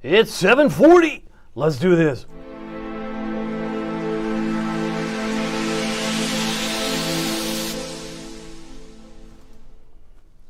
It's 7:40. Let's do this.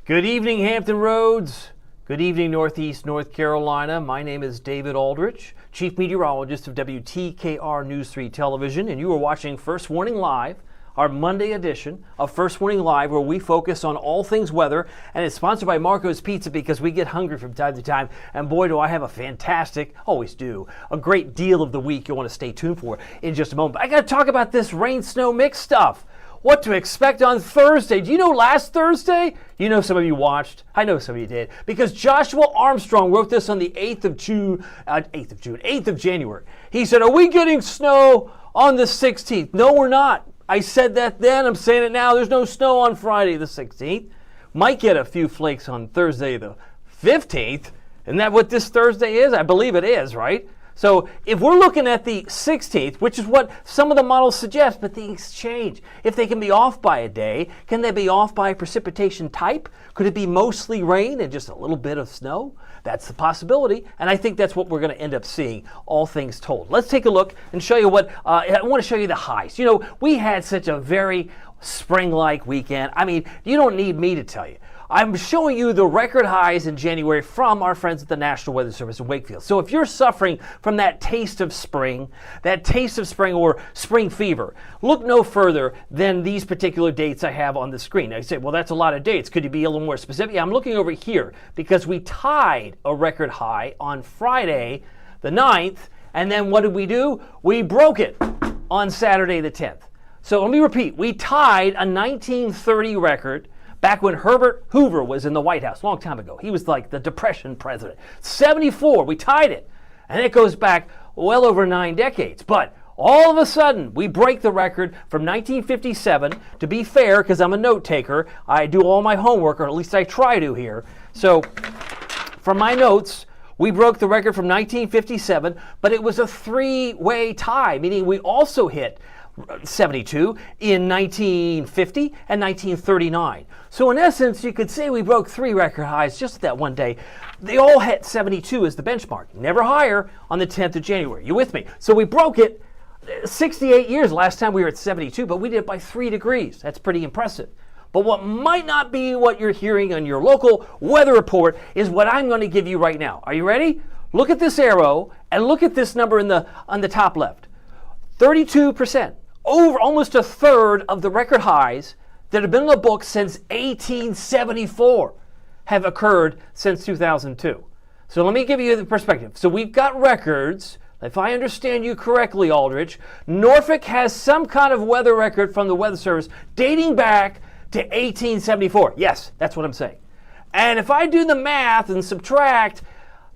Good evening, Hampton Roads. Good evening, Northeast North Carolina. My name is David Aldrich, Chief Meteorologist of WTKR News 3 Television, and you are watching First Warning Live, our Monday edition of First Warning Live, where we focus on all things weather, and it's sponsored by Marco's Pizza because we get hungry from time to time, and boy, do I have a fantastic, always do, a great deal of the week you'll want to stay tuned for in just a moment. But I got to talk about this rain-snow mix stuff. What to expect on Thursday. Do you know last Thursday? You know some of you watched. I know some of you did. Because Joshua Armstrong wrote this on the 8th of January. He said, are we getting snow on the 16th? No, we're not. I said that then. I'm saying it now. There's no snow on Friday the 16th. Might get a few flakes on Thursday the 15th. Isn't that what this Thursday is? I believe it is, right? So if we're looking at the 16th, which is what some of the models suggest, but things change. If they can be off by a day, can they be off by precipitation type? Could it be mostly rain and just a little bit of snow? That's the possibility, and I think that's what we're going to end up seeing, all things told. Let's take a look and show you what, I want to show you the highs. You know, we had such a very spring-like weekend. I mean, you don't need me to tell you. I'm showing you the record highs in January from our friends at the National Weather Service in Wakefield. So if you're suffering from that taste of spring or spring fever, look no further than these particular dates I have on the screen. I say, well, that's a lot of dates. Could you be a little more specific? Yeah, I'm looking over here because we tied a record high on Friday the 9th, and then what did we do? We broke it on Saturday the 10th. So let me repeat. We tied a 1930 record back when Herbert Hoover was in the White House, a long time ago. He was like the Depression president. 74, we tied it. And it goes back well over 9 decades. But all of a sudden, we break the record from 1957. To be fair, because I'm a note taker, I do all my homework, or at least I try to here. So from my notes, we broke the record from 1957, but it was a three-way tie, meaning we also hit 72 in 1950 and 1939. So in essence, you could say we broke 3 record highs just that one day. They all hit 72 as the benchmark, never higher on the 10th of January. You with me? So we broke it 68 years last time we were at 72, but we did it by 3 degrees. That's pretty impressive. But what might not be what you're hearing on your local weather report is what I'm going to give you right now. Are you ready? Look at this arrow and look at this number on the top left. 32%. Over almost a third of the record highs that have been in the book since 1874 have occurred since 2002. So let me give you the perspective. So we've got records. If I understand you correctly, Aldrich, Norfolk has some kind of weather record from the Weather Service dating back to 1874. Yes, that's what I'm saying. And if I do the math and subtract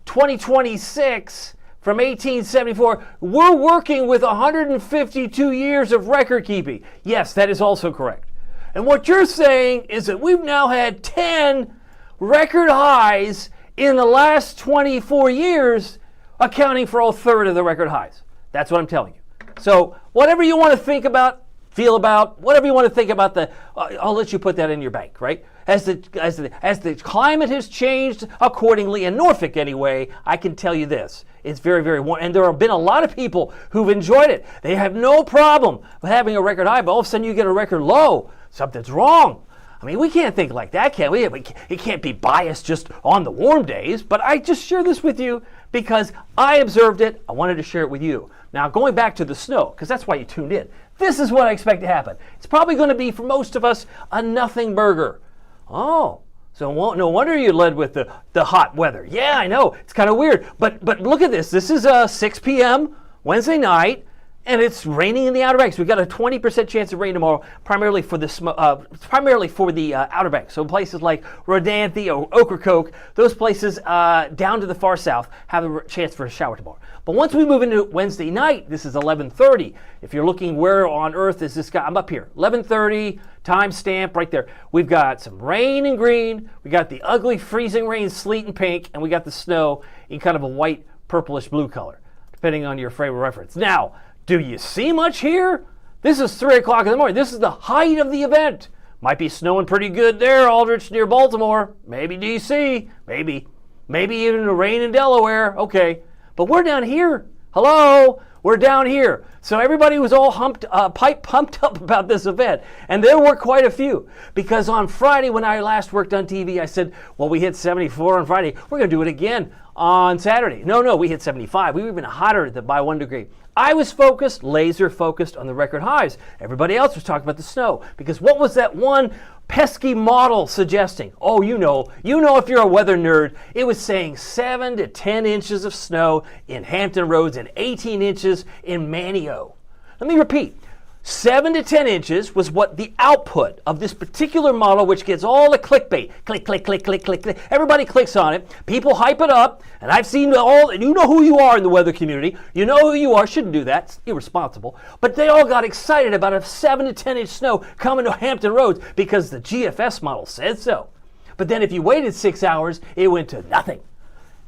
2026 from 1874, we're working with 152 years of record keeping. Yes, that is also correct. And what you're saying is that we've now had 10 record highs in the last 24 years, accounting for a third of the record highs. That's what I'm telling you. So whatever you want to think about, feel about, whatever you want to think about, I'll let you put that in your bank, right? As the climate has changed accordingly, in Norfolk anyway, I can tell you this. It's very, very warm. And there have been a lot of people who've enjoyed it. They have no problem with having a record high, but all of a sudden you get a record low. Something's wrong. I mean, we can't think like that, can we? It can't be biased just on the warm days, but I just share this with you because I observed it. I wanted to share it with you. Now, going back to the snow, because that's why you tuned in, this is what I expect to happen. It's probably going to be, for most of us, a nothing burger. Oh, so no wonder you led with the hot weather. Yeah, I know. It's kind of weird. But look at this. This is 6 p.m. Wednesday night, and it's raining in the Outer Banks. We've got a 20% chance of rain tomorrow, primarily for the Outer Banks. So places like Rodanthe or Ocracoke, those places down to the far south have a chance for a shower tomorrow. But once we move into Wednesday night, this is 11:30. If you're looking where on earth is this guy, I'm up here. 11:30, timestamp right there. We've got some rain in green. We got the ugly freezing rain, sleet in pink, and we got the snow in kind of a white, purplish blue color, depending on your frame of reference. Now, do you see much here? This is 3 o'clock in the morning. This is the height of the event. Might be snowing pretty good there, Aldrich, near Baltimore. Maybe D.C. Maybe. Maybe even the rain in Delaware. Okay. But we're down here. Hello? We're down here. So everybody was all pumped up about this event. And there were quite a few. Because on Friday, when I last worked on TV, I said, well, we hit 74 on Friday. We're going to do it again on Saturday. No, we hit 75. We were even hotter by 1 degree. I was focused, laser focused on the record highs. Everybody else was talking about the snow. Because what was that one pesky model suggesting? Oh, you know if you're a weather nerd, it was saying 7 to 10 inches of snow in Hampton Roads and 18 inches in Manio. Let me repeat. 7 to 10 inches was what the output of this particular model, which gets all the clickbait. Click, click, click, click, click, click. Everybody clicks on it. People hype it up. And I've seen and you know who you are in the weather community. You know who you are. Shouldn't do that. It's irresponsible. But they all got excited about a 7 to 10 inch snow coming to Hampton Roads because the GFS model said so. But then if you waited 6 hours, it went to nothing.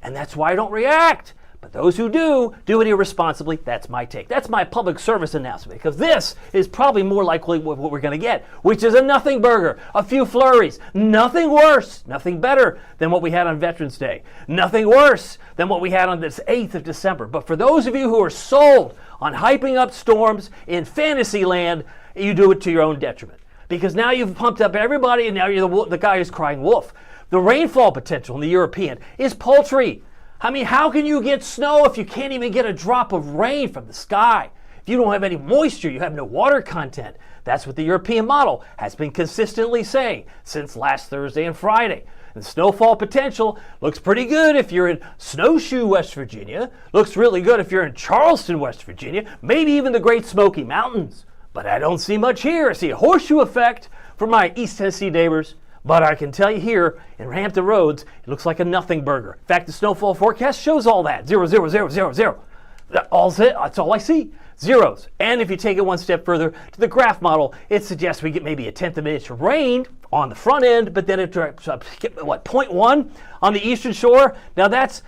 And that's why I don't react. But those who do it irresponsibly. That's my take. That's my public service announcement, because this is probably more likely what we're going to get, which is a nothing burger, a few flurries, nothing worse, nothing better than what we had on Veterans Day, nothing worse than what we had on this 8th of December. But for those of you who are sold on hyping up storms in fantasy land, you do it to your own detriment, because now you've pumped up everybody and now you're the guy who's crying wolf. The rainfall potential in the European is paltry. I mean, how can you get snow if you can't even get a drop of rain from the sky? If you don't have any moisture, you have no water content. That's what the European model has been consistently saying since last Thursday and Friday. And snowfall potential looks pretty good if you're in Snowshoe, West Virginia. Looks really good if you're in Charleston, West Virginia. Maybe even the Great Smoky Mountains. But I don't see much here. I see a horseshoe effect for my East Tennessee neighbors. But I can tell you here in Hampton Roads, it looks like a nothing burger. In fact, the snowfall forecast shows all that. 0, 0, 0, 0, 0. That's all I see. Zeros. And if you take it one step further to the graph model, it suggests we get maybe a 1/10 of an inch of rain on the front end, but then it drops up, 0.1 on the eastern shore? Now that's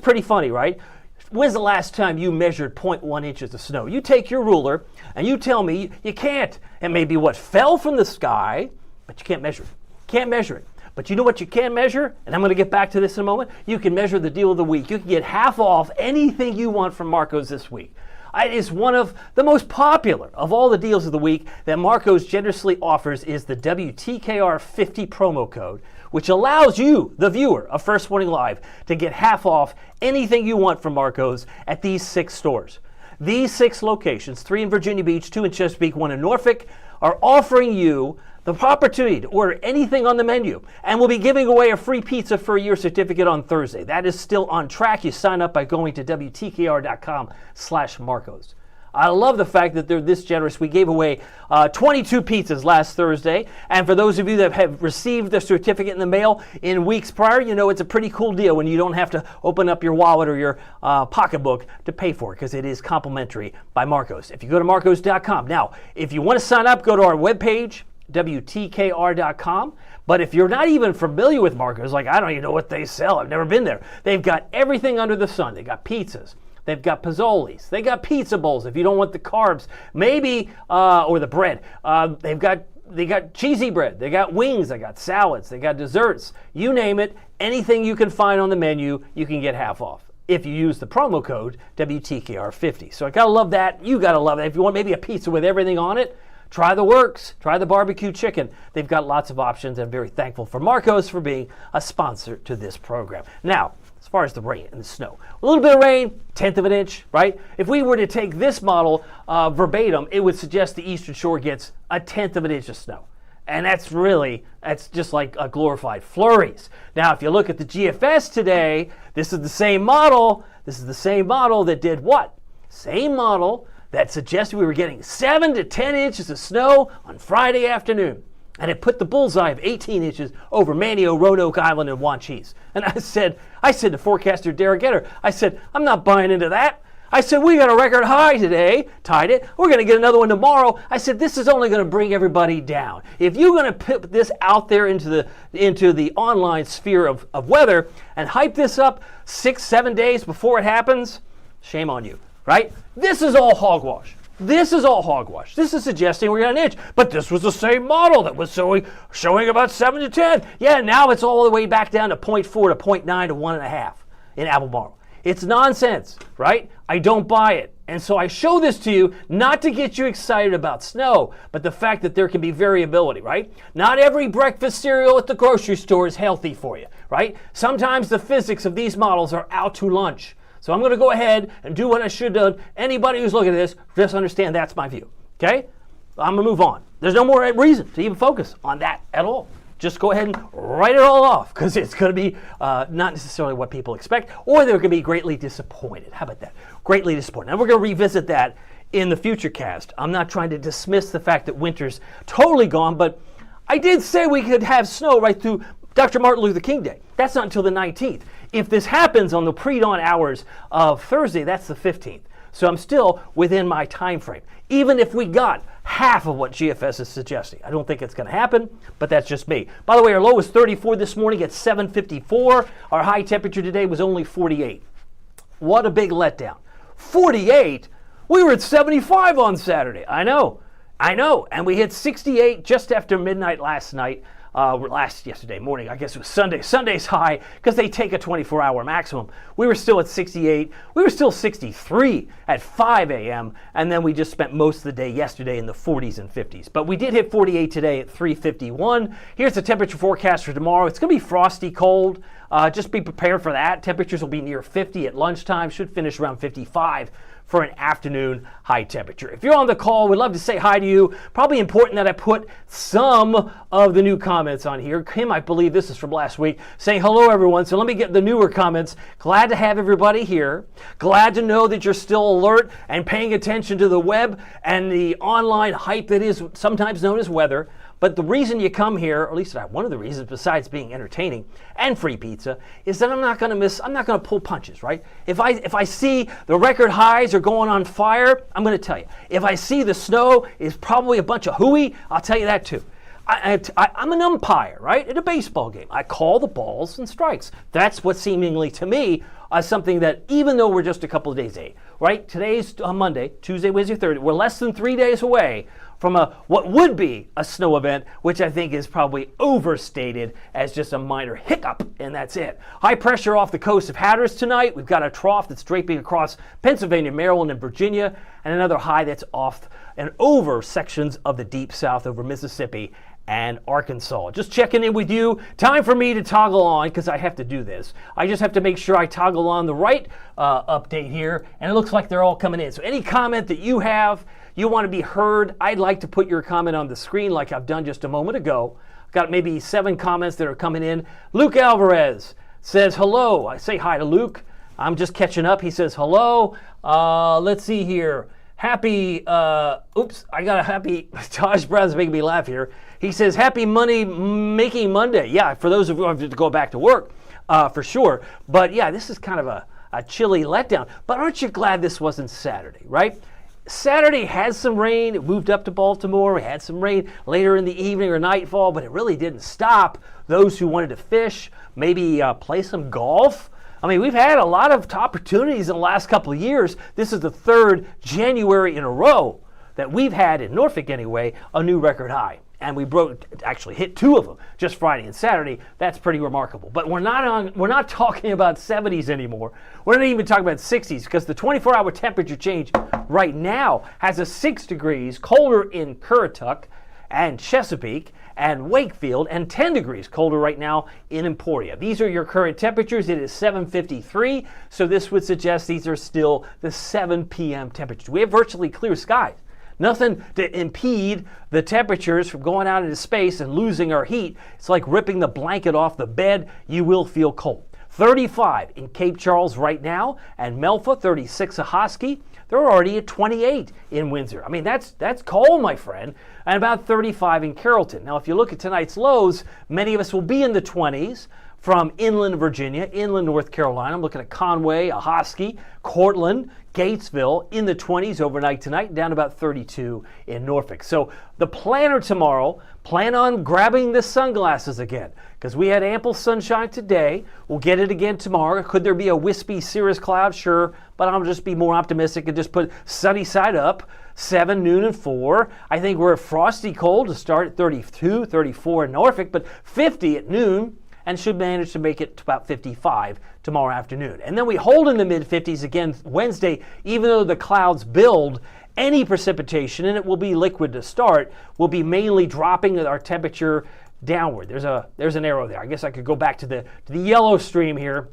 pretty funny, right? When's the last time you measured 0.1 inches of snow? You take your ruler and you tell me you can't. It may be what fell from the sky, but you can't measure it. Can't measure it. But you know what you can measure? And I'm going to get back to this in a moment. You can measure the deal of the week. You can get half off anything you want from Marco's this week. It is one of the most popular of all the deals of the week that Marco's generously offers is the WTKR 50 promo code, which allows you, the viewer of First Warning Live, to get half off anything you want from Marco's at these 6 stores. These 6 locations, 3 in Virginia Beach, 2 in Chesapeake, 1 in Norfolk, are offering you the opportunity to order anything on the menu, and we'll be giving away a free pizza for a year certificate on Thursday. That is still on track. You sign up by going to WTKR.com/Marcos. I love the fact that they're this generous. We gave away 22 pizzas last Thursday, and for those of you that have received the certificate in the mail in weeks prior, you know it's a pretty cool deal when you don't have to open up your wallet or your pocketbook to pay for it, because it is complimentary by Marcos. If you go to Marcos.com. Now, if you want to sign up, go to our webpage, WTKR.com. But if you're not even familiar with Marco's, like I don't even know what they sell, I've never been there. They've got everything under the sun. They've got pizzas. They've got pozzolis. They got pizza bowls if you don't want the carbs, maybe, or the bread. They got cheesy bread. They got wings. They got salads. They got desserts. You name it. Anything you can find on the menu, you can get half off if you use the promo code WTKR50. So I gotta love that. You gotta love it. If you want maybe a pizza with everything on it, try the works. Try the barbecue chicken. They've got lots of options. I'm very thankful for Marcos for being a sponsor to this program. Now, as far as the rain and the snow, a little bit of rain, 1/10 of an inch, right? If we were to take this model verbatim, it would suggest the Eastern Shore gets a 1/10 of an inch of snow. And that's just like a glorified flurries. Now, if you look at the GFS today, this is the same model. This is the same model that did what? Same model that suggested we were getting 7 to 10 inches of snow on Friday afternoon. And it put the bullseye of 18 inches over Manio, Roanoke Island, and Wanchese. And I said to forecaster Derek Getter, I said, I'm not buying into that. I said, we got a record high today, tied it. We're going to get another one tomorrow. I said, this is only going to bring everybody down. If you're going to put this out there into the online sphere of weather and hype this up 6-7 days before it happens, shame on you. Right? This is all hogwash. This is all hogwash. This is suggesting we're going to inch. But this was the same model that was showing about 7 to 10. Yeah, now it's all the way back down to 0.4 to 0.9 to 1.5 in Albemarle. It's nonsense, right? I don't buy it. And so I show this to you not to get you excited about snow, but the fact that there can be variability, right? Not every breakfast cereal at the grocery store is healthy for you, right? Sometimes the physics of these models are out to lunch. So I'm going to go ahead and do what I should have done. Anybody who's looking at this, just understand that's my view, okay? I'm going to move on. There's no more reason to even focus on that at all. Just go ahead and write it all off, because it's going to be not necessarily what people expect, or they're going to be greatly disappointed. How about that? Greatly disappointed. And we're going to revisit that in the future cast. I'm not trying to dismiss the fact that winter's totally gone, but I did say we could have snow right through Dr. Martin Luther King Day. That's not until the 19th. If this happens on the pre-dawn hours of Thursday, that's the 15th. So I'm still within my time frame, even if we got half of what GFS is suggesting. I don't think it's going to happen, but that's just me. By the way, our low was 34 this morning at 7:54. Our high temperature today was only 48. What a big letdown. 48? We were at 75 on Saturday. I know. And we hit 68 just after midnight last night. Yesterday morning, I guess it was Sunday. Sunday's high because they take a 24-hour maximum. We were still at 68. We were still 63 at 5 a.m. And then we just spent most of the day yesterday in the 40s and 50s. But we did hit 48 today at 3:51. Here's the temperature forecast for tomorrow. It's going to be frosty cold. Just be prepared for that. Temperatures will be near 50 at lunchtime. Should finish around 55 for an afternoon high temperature. If you're on the call, we'd love to say hi to you. Probably important that I put some of the new comments on here. Kim, I believe this is from last week, saying hello everyone. So let me get the newer comments. Glad to have everybody here. Glad to know that you're still alert and paying attention to the web and the online hype that is sometimes known as weather. But the reason you come here, or at least one of the reasons besides being entertaining and free pizza, is that I'm not going to pull punches, right? If I see the record highs are going on fire, I'm going to tell you. If I see the snow is probably a bunch of hooey, I'll tell you that too. I'm an umpire, right, at a baseball game. I call the balls and strikes. That's what seemingly to me is something that, even though we're just a couple of days late, right? Today's Monday, Tuesday, Wednesday, Thursday. We're less than 3 days away from what would be a snow event, which I think is probably overstated as just a minor hiccup, and that's it. High pressure off the coast of Hatteras tonight. We've got a trough that's draping across Pennsylvania, Maryland, and Virginia, and another high that's off and over sections of the deep south over Mississippi and Arkansas. Just checking in with you. Time for me to toggle on, because I have to do this. I just have to make sure I toggle on the right update here, and it looks like they're all coming in. So any comment that you have, you want to be heard, I'd like to put your comment on the screen like I've done just a moment ago. Got maybe 7 comments that are coming in. Luke Alvarez says hello. I say hi to Luke. I'm just catching up. He says hello. Let's see here. Happy, I got a happy, Josh Brown's making me laugh here. He says, happy money making Monday. Yeah, for those of you who have to go back to work, for sure. But yeah, this is kind of a chilly letdown. But aren't you glad this wasn't Saturday, right? Saturday had some rain. It moved up to Baltimore. We had some rain later in the evening or nightfall, but it really didn't stop those who wanted to fish, maybe play some golf. I mean, we've had a lot of opportunities in the last couple of years. This is the 3rd January in a row that we've had, in Norfolk anyway, a new record high. And we actually hit 2 of them just Friday and Saturday. That's pretty remarkable. But we're not talking about 70s anymore. We're not even talking about 60s, because the 24-hour temperature change right now has us 6 degrees colder in Currituck and Chesapeake and Wakefield, and 10 degrees colder right now in Emporia. These are your current temperatures. It is 7:53, so this would suggest these are still the 7 p.m. temperatures. We have virtually clear skies. Nothing to impede the temperatures from going out into space and losing our heat. It's like ripping the blanket off the bed. You will feel cold. 35 in Cape Charles right now, and Melfa, 36 Ahoskie. They're already at 28 in Windsor. I mean, that's cold, my friend, and about 35 in Carrollton. Now, if you look at tonight's lows, many of us will be in the 20s from inland Virginia, inland North Carolina. I'm looking at Conway, Ahoskie, Cortland, Gatesville in the 20s overnight tonight, down to about 32 in Norfolk. So the planner tomorrow, plan on grabbing the sunglasses again, because we had ample sunshine today. We'll get it again tomorrow. Could there be a wispy cirrus cloud? Sure, but I'll just be more optimistic and just put sunny side up, 7, noon, and 4. I think we're frosty cold to start at 32, 34 in Norfolk, but 50 at noon, and should manage to make it to about 55 tomorrow afternoon. And then we hold in the mid-50s again Wednesday, even though the clouds build. Any precipitation, and it will be liquid to start, will be mainly dropping our temperature downward. There's an arrow there. I guess I could go back to the yellow stream here.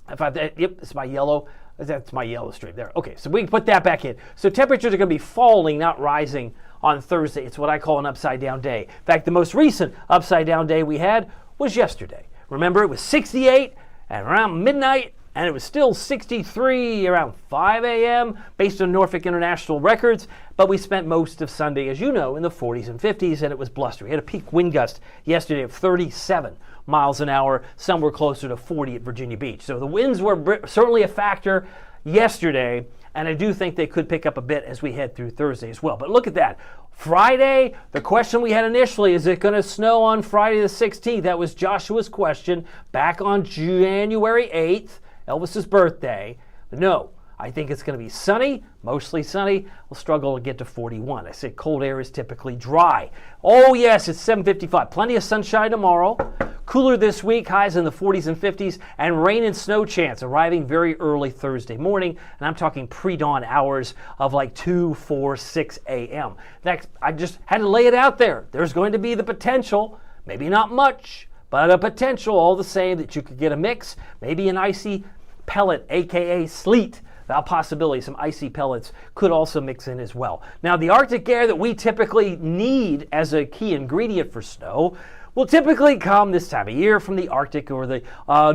Yep, it's my yellow. That's my yellow stream there. Okay, so we can put that back in. So temperatures are going to be falling, not rising on Thursday. It's what I call an upside down day. In fact, the most recent upside down day we had was yesterday. Remember, it was 68 and around midnight, and it was still 63 around 5 a.m. based on Norfolk International records, but we spent most of Sunday, as you know, in the 40s and 50s, and it was blustery. We had a peak wind gust yesterday of 37 miles an hour, somewhere closer to 40 at Virginia Beach. So the winds were certainly a factor yesterday, and I do think they could pick up a bit as we head through Thursday as well. But look at that. Friday, the question we had initially, is it going to snow on Friday the 16th? That was Joshua's question back on January 8th, Elvis's birthday. But no, I think it's going to be sunny, mostly sunny. We'll struggle to get to 41. I said cold air is typically dry. Oh yes, it's 7:55. Plenty of sunshine tomorrow. Cooler this week, highs in the 40s and 50s, and rain and snow chance arriving very early Thursday morning. And I'm talking pre-dawn hours of like 2, 4, 6 a.m. Next, I just had to lay it out there. There's going to be the potential, maybe not much, but a potential all the same that you could get a mix, maybe an icy pellet, aka sleet. A possibility some icy pellets could also mix in as well. Now, the Arctic air that we typically need as a key ingredient for snow will typically come this time of year from the Arctic or the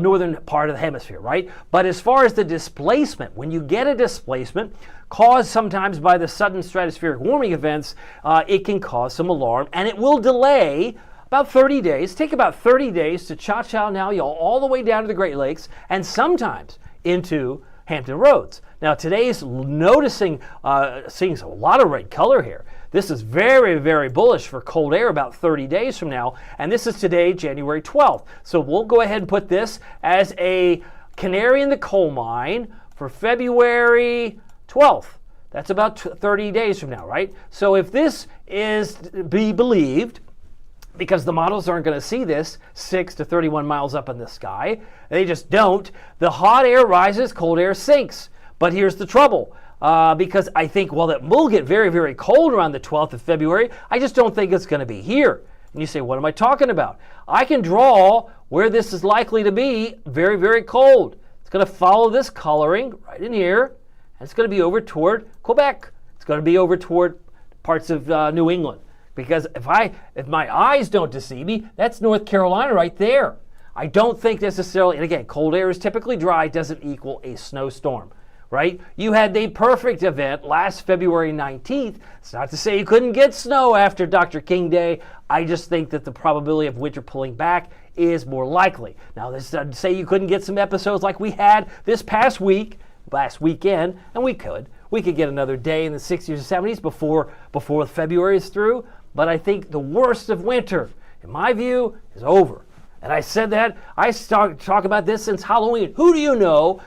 northern part of the hemisphere, right? But as far as the displacement, when you get a displacement caused sometimes by the sudden stratospheric warming events, it can cause some alarm, and it will delay about 30 days, take about 30 days to cha-cha now y'all all the way down to the Great Lakes and sometimes into Hampton Roads. Now today's seeing a lot of red color here. This is very, very bullish for cold air about 30 days from now, and this is today, January 12th. So we'll go ahead and put this as a canary in the coal mine for February 12th. That's about 30 days from now, right? So if this is to be believed, because the models aren't going to see this 6 to 31 miles up in the sky. They just don't. The hot air rises, cold air sinks. But here's the trouble. Because I think, well, it will get very, very cold around the 12th of February. I just don't think it's going to be here. And you say, what am I talking about? I can draw where this is likely to be very, very cold. It's going to follow this coloring right in here. And it's going to be over toward Quebec. It's going to be over toward parts of New England. Because if my eyes don't deceive me, that's North Carolina right there. I don't think necessarily, and again, cold air is typically dry, doesn't equal a snowstorm, right? You had the perfect event last February 19th. It's not to say you couldn't get snow after Dr. King Day. I just think that the probability of winter pulling back is more likely. Now, this doesn't say you couldn't get some episodes like we had this past weekend, and we could. We could get another day in the 60s or 70s before February is through. But I think the worst of winter, in my view, is over. And I said that, I talk about this since Halloween. Who do you know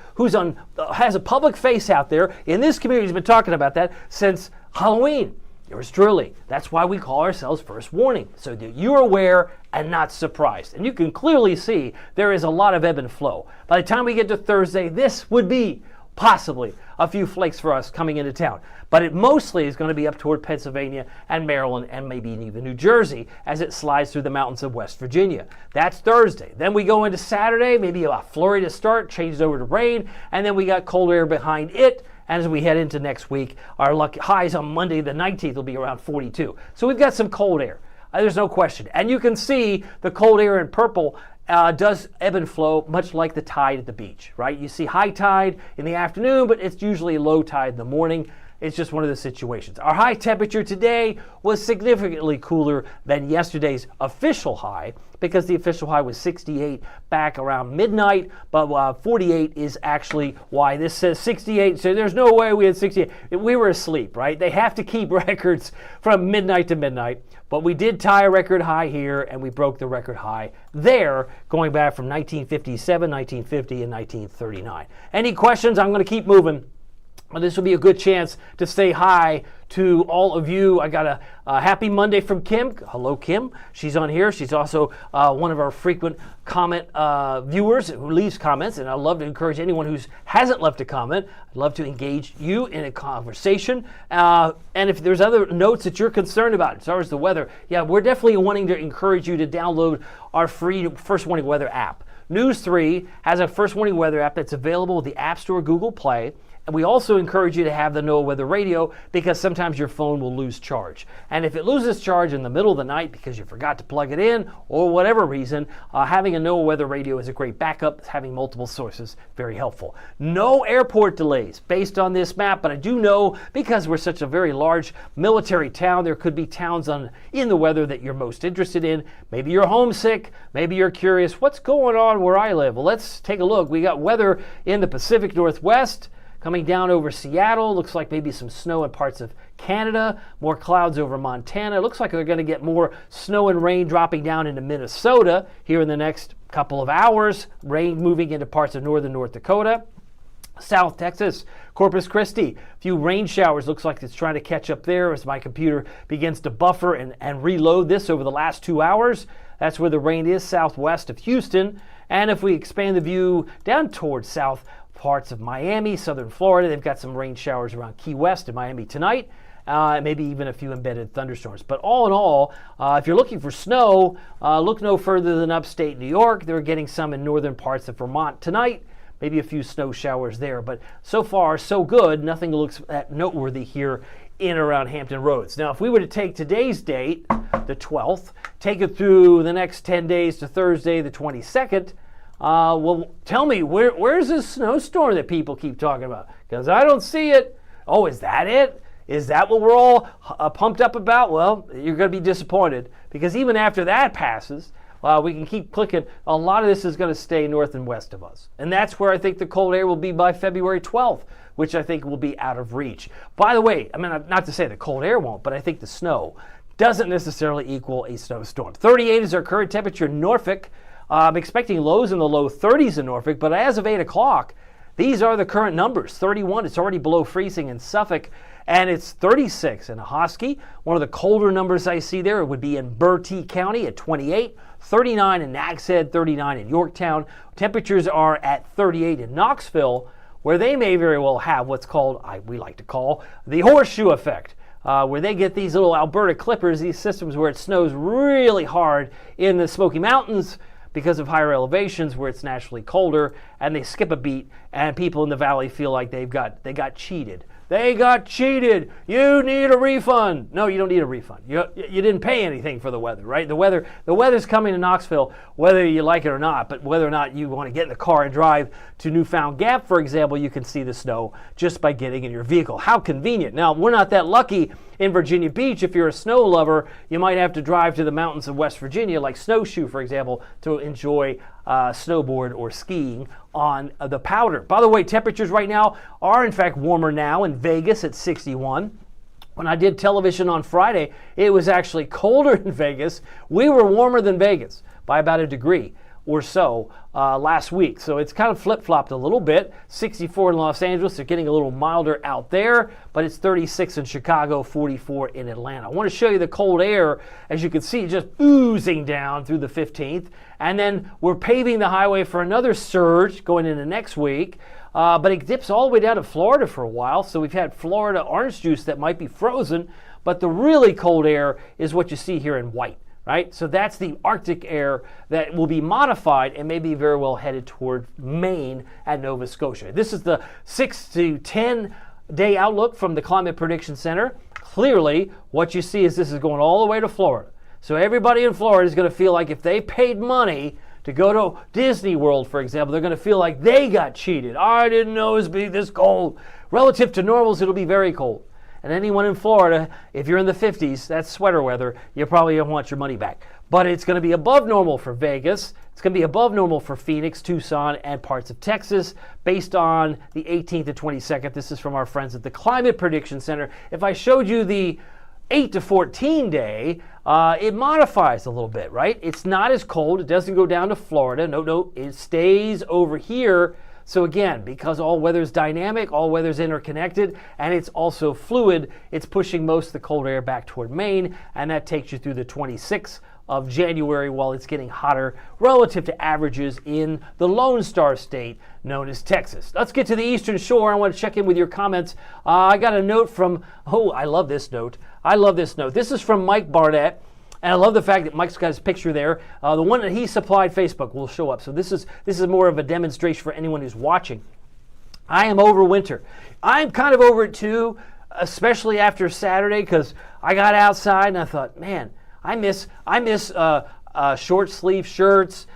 has a public face out there in this community who's been talking about that since Halloween? Yours truly. That's why we call ourselves First Warning, so that you're aware and not surprised. And you can clearly see there is a lot of ebb and flow. By the time we get to Thursday, this would be possibly a few flakes for us coming into town. But it mostly is going to be up toward Pennsylvania and Maryland and maybe even New Jersey as it slides through the mountains of West Virginia. That's Thursday. Then we go into Saturday, maybe a flurry to start, changes over to rain, and then we got cold air behind it. And as we head into next week, our highs on Monday the 19th will be around 42. So we've got some cold air. There's no question. And you can see the cold air in purple does ebb and flow much like the tide at the beach, right? You see high tide in the afternoon, but it's usually low tide in the morning. It's just one of the situations. Our high temperature today was significantly cooler than yesterday's official high because the official high was 68 back around midnight, but 48 is actually why this says 68. So there's no way we had 68. We were asleep, right? They have to keep records from midnight to midnight. But we did tie a record high here, and we broke the record high there, going back from 1957, 1950, and 1939. Any questions? I'm going to keep moving. This will be a good chance to say hi to all of you. I got a happy Monday from Kim. Hello, Kim. She's on here. She's also one of our frequent comment viewers who leaves comments, and I'd love to encourage anyone who hasn't left a comment. I'd love to engage you in a conversation. And if there's other notes that you're concerned about as far as the weather, yeah, we're definitely wanting to encourage you to download our free First Warning Weather app. News 3 has a First Warning Weather app that's available with the App Store, Google Play. And we also encourage you to have the NOAA Weather Radio because sometimes your phone will lose charge. And if it loses charge in the middle of the night because you forgot to plug it in or whatever reason, having a NOAA Weather Radio is a great backup. Having multiple sources, very helpful. No airport delays based on this map, but I do know because we're such a very large military town, there could be towns in the weather that you're most interested in. Maybe you're homesick. Maybe you're curious, what's going on where I live? Well, let's take a look. We got weather in the Pacific Northwest. Coming down over Seattle, looks like maybe some snow in parts of Canada, more clouds over Montana. It looks like they're going to get more snow and rain dropping down into Minnesota here in the next couple of hours. Rain moving into parts of northern North Dakota. South Texas, Corpus Christi, a few rain showers. Looks like it's trying to catch up there as my computer begins to buffer and reload this over the last 2 hours. That's where the rain is, southwest of Houston. And if we expand the view down towards south parts of Miami, southern Florida, they've got some rain showers around Key West and Miami tonight, maybe even a few embedded thunderstorms. But all in all, if you're looking for snow, look no further than upstate New York. They're getting some in northern parts of Vermont tonight, maybe a few snow showers there. But so far, so good. Nothing looks that noteworthy here in around Hampton Roads. Now, if we were to take today's date, the 12th, take it through the next 10 days to Thursday, the 22nd, well, tell me, where's this snowstorm that people keep talking about? Because I don't see it. Oh, is that it? Is that what we're all pumped up about? Well, you're going to be disappointed because even after that passes, we can keep clicking. A lot of this is going to stay north and west of us. And that's where I think the cold air will be by February 12th, which I think will be out of reach. By the way, I mean, not to say the cold air won't, but I think the snow doesn't necessarily equal a snowstorm. 38 is our current temperature in Norfolk. I'm expecting lows in the low 30s in Norfolk, but as of 8 o'clock, these are the current numbers. 31, it's already below freezing in Suffolk, and it's 36 in Ahoskie. One of the colder numbers I see there would be in Bertie County at 28, 39 in Nags Head, 39 in Yorktown. Temperatures are at 38 in Knoxville, where they may very well have what's called, we like to call, the horseshoe effect. Where they get these little Alberta clippers, these systems where it snows really hard in the Smoky Mountains, because of higher elevations where it's naturally colder, and they skip a beat, and people in the valley feel like they got cheated. They got cheated. You need a refund. No, you don't need a refund. You didn't pay anything for the weather, right? The weather's coming to Knoxville, whether you like it or not. But whether or not you want to get in the car and drive to Newfound Gap, for example, you can see the snow just by getting in your vehicle. How convenient. Now, we're not that lucky in Virginia Beach. If you're a snow lover, you might have to drive to the mountains of West Virginia, like Snowshoe, for example, to enjoy snowboard or skiing on the Powder. By the way, temperatures right now are in fact warmer now in Vegas at 61. When I did television on Friday, it was actually colder in Vegas. We were warmer than Vegas by about a degree or so last week. So it's kind of flip-flopped a little bit. 64 in Los Angeles. They're getting a little milder out there, but it's 36 in Chicago, 44 in Atlanta. I want to show you the cold air, as you can see, just oozing down through the 15th. And then we're paving the highway for another surge going into next week. But it dips all the way down to Florida for a while. So we've had Florida orange juice that might be frozen, but the really cold air is what you see here in white. Right? So that's the Arctic air that will be modified and may be very well headed toward Maine and Nova Scotia. This is the 6 to 10 day outlook from the Climate Prediction Center. Clearly, what you see is this is going all the way to Florida. So everybody in Florida is going to feel like if they paid money to go to Disney World, for example, they're going to feel like they got cheated. I didn't know it would be this cold. Relative to normals, it'll be very cold. And anyone in Florida, if you're in the 50s, that's sweater weather, you probably don't want your money back. But it's going to be above normal for Vegas. It's going to be above normal for Phoenix, Tucson, and parts of Texas based on the 18th and 22nd. This is from our friends at the Climate Prediction Center. If I showed you the 8 to 14 day, it modifies a little bit, right? It's not as cold. It doesn't go down to Florida. No, it stays over here. So again, because all weather is dynamic, all weather is interconnected, and it's also fluid, it's pushing most of the cold air back toward Maine, and that takes you through the 26th of January while it's getting hotter relative to averages in the Lone Star State known as Texas. Let's get to the Eastern Shore. I want to check in with your comments. I got a note from, I love this note. This is from Mike Barnett. And I love the fact that Mike's got his picture there. The one that he supplied Facebook will show up. So this is more of a demonstration for anyone who's watching. I am over winter. I'm kind of over it too, especially after Saturday, because I got outside and I thought, man, I miss short sleeve shirts,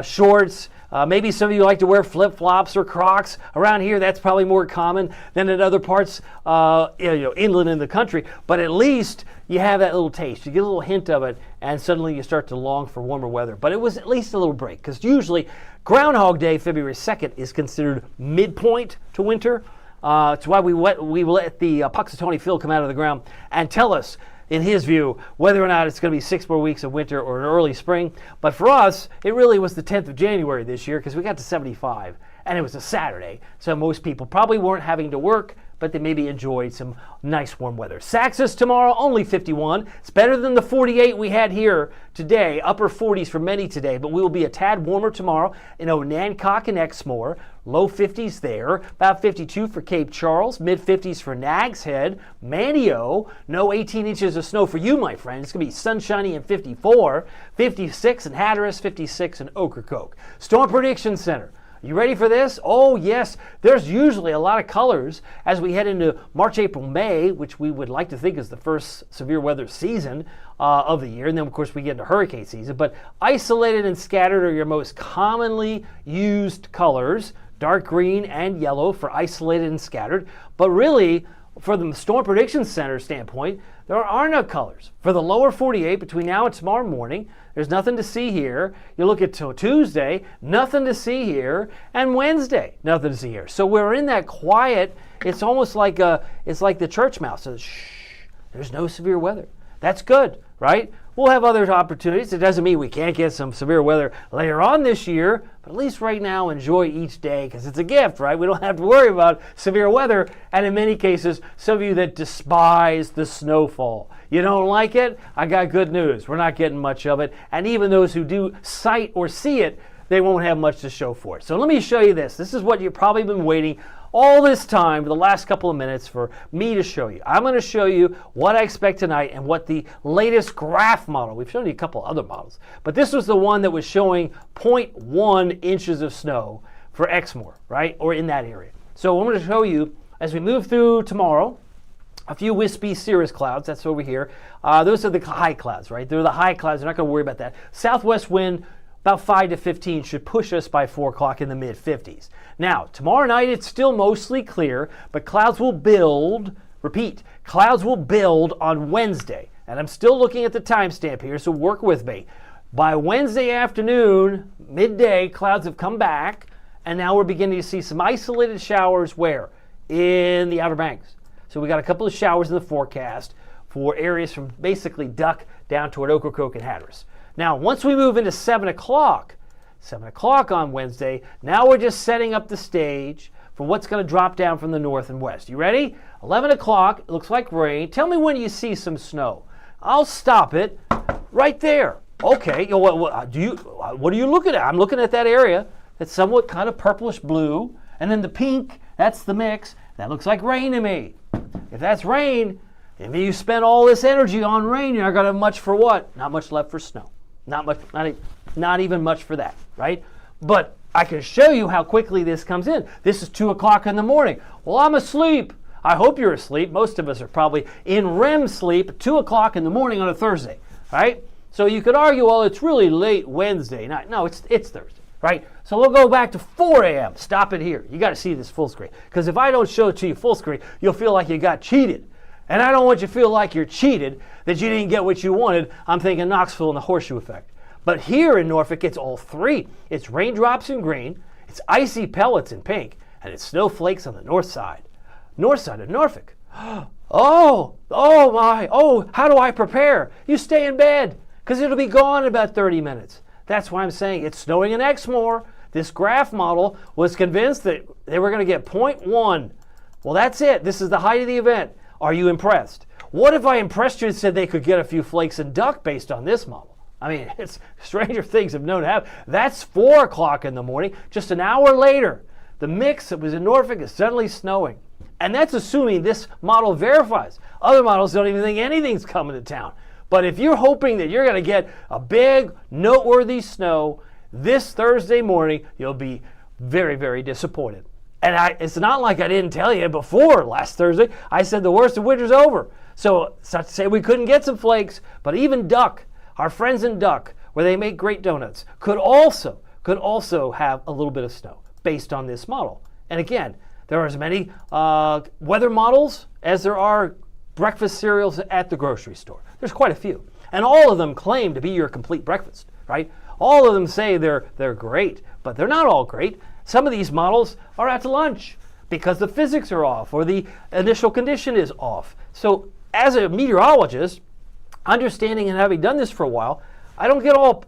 shorts. Maybe some of you like to wear flip-flops or Crocs. Around here, that's probably more common than in other parts, inland in the country. But at least you have that little taste. You get a little hint of it, and suddenly you start to long for warmer weather. But it was at least a little break, because usually Groundhog Day, February 2nd, is considered midpoint to winter. It's why we let the Puxatawny Phil come out of the ground and tell us, in his view, whether or not it's going to be 6 more weeks of winter or an early spring. But for us, it really was the 10th of January this year because we got to 75, and it was a Saturday. So most people probably weren't having to work, but they maybe enjoyed some nice warm weather. Saxis tomorrow, only 51. It's better than the 48 we had here today, upper 40s for many today, but we will be a tad warmer tomorrow in Nancock and Exmoor. Low 50s there, about 52 for Cape Charles, mid 50s for Nags Head, Manio, no 18 inches of snow for you, my friend. It's going to be sunshiny and 54, 56 in Hatteras, 56 in Ocracoke. Storm Prediction Center. You ready for this? Oh, yes. There's usually a lot of colors as we head into March, April, May, which we would like to think is the first severe weather season of the year. And then, of course, we get into hurricane season. But isolated and scattered are your most commonly used colors, dark green and yellow for isolated and scattered. But really, for the Storm Prediction Center standpoint, there are no colors. For the lower 48, between now and tomorrow morning, there's nothing to see here. You look at till Tuesday, nothing to see here, and Wednesday, nothing to see here. So we're in that quiet. It's almost like it's like the church mouse says, shh, there's no severe weather. That's good, right? We'll have other opportunities. It doesn't mean we can't get some severe weather later on this year, but at least right now enjoy each day because it's a gift, right? We don't have to worry about severe weather. And in many cases, some of you that despise the snowfall, you don't like it? I got good news. We're not getting much of it. And even those who do sight or see it, they won't have much to show for it. So let me show you this. This is what you've probably been waiting all this time for the last couple of minutes for me to show you. I'm going to show you what I expect tonight and what the latest graph model, we've shown you a couple other models, but this was the one that was showing 0.1 inches of snow for Exmoor, right, or in that area. So I'm going to show you as we move through tomorrow, a few wispy cirrus clouds, that's over here. Those are the high clouds, right? They're the high clouds. We're not going to worry about that. Southwest wind, about 5 to 15 should push us by 4 o'clock in the mid-50s. Now, tomorrow night it's still mostly clear, but clouds will build, repeat, clouds will build on Wednesday. And I'm still looking at the timestamp here, so work with me. By Wednesday afternoon, midday, clouds have come back, and now we're beginning to see some isolated showers where? In the Outer Banks. So we got a couple of showers in the forecast for areas from basically Duck down toward Ocracoke and Hatteras. Now, once we move into 7 o'clock on Wednesday, now we're just setting up the stage for what's going to drop down from the north and west. You ready? 11 o'clock, it looks like rain. Tell me when you see some snow. I'll stop it right there. Okay, what are you looking at? I'm looking at that area that's somewhat kind of purplish blue, and then the pink, that's the mix. That looks like rain to me. If that's rain, if you spend all this energy on rain, you're not going to have much for what? Not much left for snow. Not much, not even much for that, right? But I can show you how quickly this comes in. This is 2 o'clock in the morning. Well, I'm asleep. I hope you're asleep. Most of us are probably in REM sleep at 2 o'clock in the morning on a Thursday, right? So you could argue, well, it's really late Wednesday night. No, it's Thursday, right? So we'll go back to 4 a.m. Stop it here. You got to see this full screen. Because if I don't show it to you full screen, you'll feel like you got cheated. And I don't want you to feel like you're cheated, that you didn't get what you wanted. I'm thinking Knoxville and the horseshoe effect. But here in Norfolk, it's all three. It's raindrops in green, it's icy pellets in pink, and it's snowflakes on the north side. North side of Norfolk. Oh my, how do I prepare? You stay in bed, because it'll be gone in about 30 minutes. That's why I'm saying it's snowing in Exmoor. This graph model was convinced that they were going to get 0.1. Well, that's it. This is the height of the event. Are you impressed? What if I impressed you and said they could get a few flakes in duck based on this model? I mean, it's stranger things have known to happen. That's 4 o'clock in the morning. Just an hour later, the mix that was in Norfolk is suddenly snowing. And that's assuming this model verifies. Other models don't even think anything's coming to town. But if you're hoping that you're going to get a big, noteworthy snow this Thursday morning, you'll be very, very disappointed. And it's not like I didn't tell you before last Thursday. I said the worst of winter's over. So it's not to say we couldn't get some flakes, but even duck, our friends in Duck, where they make great donuts, could also have a little bit of snow based on this model. And again, there are as many weather models as there are breakfast cereals at the grocery store. There's quite a few. And all of them claim to be your complete breakfast, right? All of them say they're great, but they're not all great. Some of these models are at lunch because the physics are off or the initial condition is off. So as a meteorologist, understanding and having done this for a while, I don't get all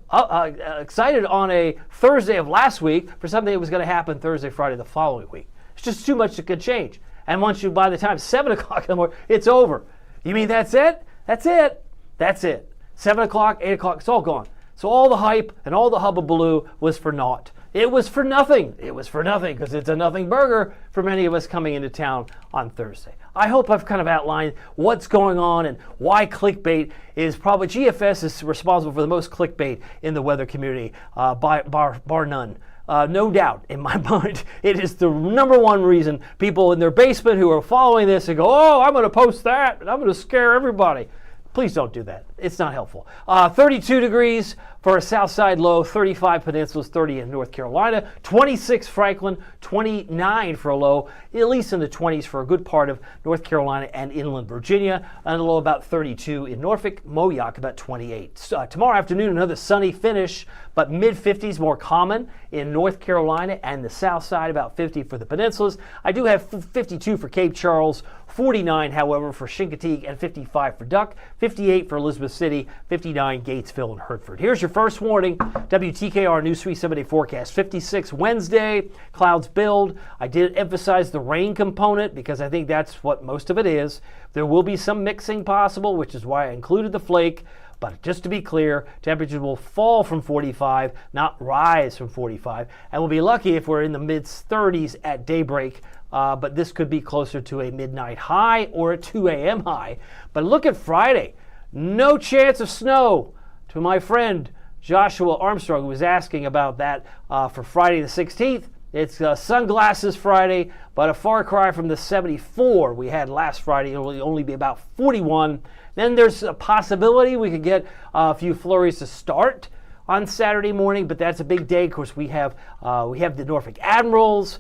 excited on a Thursday of last week for something that was going to happen Thursday, Friday the following week. It's just too much that could change. And by the time 7 o'clock in the morning, it's over. You mean that's it? That's it. That's it. 7 o'clock, 8 o'clock, it's all gone. So all the hype and all the hubbubaloo was for naught. It was for nothing. It was for nothing because it's a nothing burger for many of us coming into town on Thursday. I hope I've kind of outlined what's going on and why clickbait is probably, GFS is responsible for the most clickbait in the weather community, bar none. No doubt in my mind, it is the number one reason people in their basement who are following this and go, oh, I'm going to post that and I'm going to scare everybody. Please don't do that. It's not helpful. 32 degrees for a south side low, 35 peninsulas, 30 in North Carolina, 26 Franklin, 29 for a low, at least in the 20s for a good part of North Carolina and inland Virginia, and a low about 32 in Norfolk, Moyock about 28. Tomorrow afternoon, another sunny finish, but mid-50s more common in North Carolina and the south side, about 50 for the peninsulas. I do have 52 for Cape Charles, 49, however, for Chincoteague, and 55 for Duck, 58 for Elizabeth City, 59 Gatesville and Hertford. Here's your first warning, WTKR News 3 7-day forecast. 56 Wednesday, clouds build. I did emphasize the rain component because I think that's what most of it is. There will be some mixing possible, which is why I included the flake. But just to be clear, temperatures will fall from 45, not rise from 45. And we'll be lucky if we're in the mid-30s at daybreak. But this could be closer to a midnight high or a 2 a.m. high. But look at Friday. No chance of snow. To my friend Joshua Armstrong, who was asking about that for Friday the 16th. It's Sunglasses Friday, but a far cry from the 74 we had last Friday. It will only be about 41. Then there's a possibility we could get a few flurries to start on Saturday morning, but that's a big day. Of course, we have the Norfolk Admirals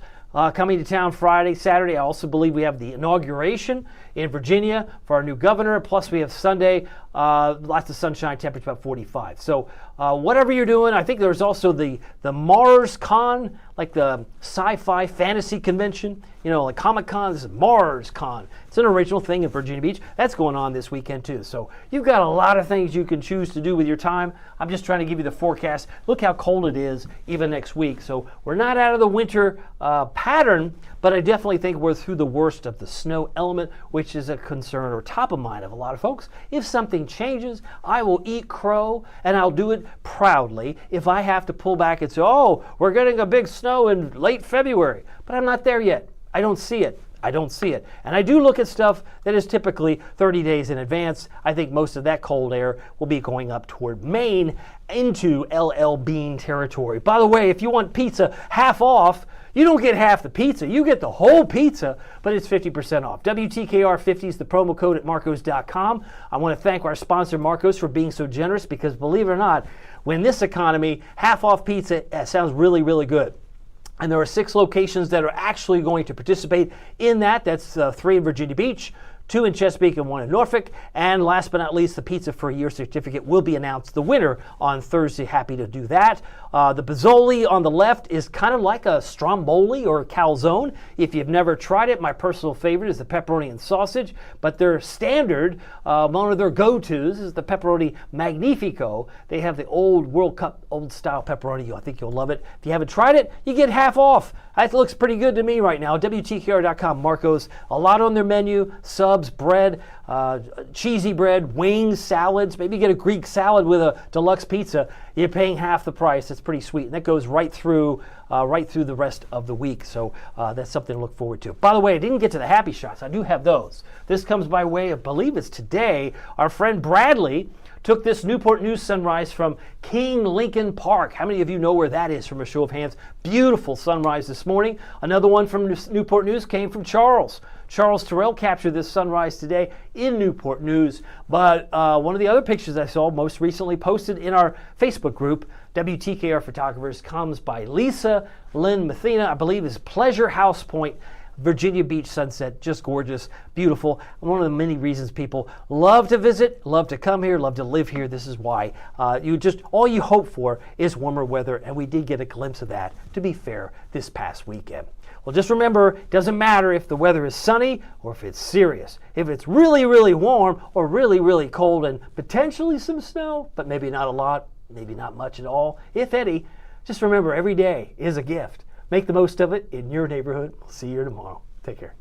coming to town Friday. Saturday, I also believe we have the inauguration in Virginia for our new governor. Plus, we have Sunday, lots of sunshine, temperature about 45. So whatever you're doing, I think there's also the Mars Con, like the sci-fi fantasy convention, like Comic-Con. This is Mars Con. It's an original thing in Virginia Beach. That's going on this weekend too. So you've got a lot of things you can choose to do with your time. I'm just trying to give you the forecast. Look how cold it is even next week. So we're not out of the winter pattern, but I definitely think we're through the worst of the snow element, which is a concern or top of mind of a lot of folks. If something changes, I will eat crow, and I'll do it proudly if I have to pull back and say, oh, we're getting a big snow in late February. But I'm not there yet. I don't see it. And I do look at stuff that is typically 30 days in advance. I think most of that cold air will be going up toward Maine into LL Bean territory. By the way, if you want pizza half off, you don't get half the pizza. You get the whole pizza, but it's 50% off. WTKR 50 is the promo code at Marcos.com. I want to thank our sponsor, Marcos, for being so generous because, believe it or not, when this economy, half off pizza sounds really, really good. And there are 6 locations that are actually going to participate in that. That's 3 in Virginia Beach, 2 in Chesapeake and 1 in Norfolk. And last but not least, the Pizza for a Year certificate will be announced the winner on Thursday. Happy to do that. The Pozzoli on the left is kind of like a stromboli or a calzone. If you've never tried it, my personal favorite is the pepperoni and sausage, but their standard, one of their go-tos is the pepperoni magnifico. They have the old World Cup, old style pepperoni. I think you'll love it. If you haven't tried it, you get half off. That looks pretty good to me right now. WTKR.com, Marco's, a lot on their menu, subs, bread, cheesy bread, wings, salads. Maybe get a Greek salad with a deluxe pizza. You're paying half the price. That's pretty sweet. And that goes right through the rest of the week. So that's something to look forward to. By the way, I didn't get to the happy shots. I do have those. This comes by way of, I believe it's today, our friend Bradley took this Newport News sunrise from King Lincoln Park. How many of you know where that is from a show of hands? Beautiful sunrise this morning. Another one from Newport News came from Charles. Charles Terrell captured this sunrise today in Newport News. But one of the other pictures I saw most recently posted in our Facebook group, WTKR Photographers, comes by Lisa Lynn Mathena, I believe is Pleasure House Point, Virginia Beach sunset, just gorgeous, beautiful. One of the many reasons people love to visit, love to come here, love to live here. This is why all you hope for is warmer weather, and we did get a glimpse of that, to be fair, this past weekend. Well, just remember, it doesn't matter if the weather is sunny or if it's serious. If it's really, really warm or really, really cold and potentially some snow, but maybe not a lot, maybe not much at all, if any, just remember every day is a gift. Make the most of it in your neighborhood. We'll see you tomorrow. Take care.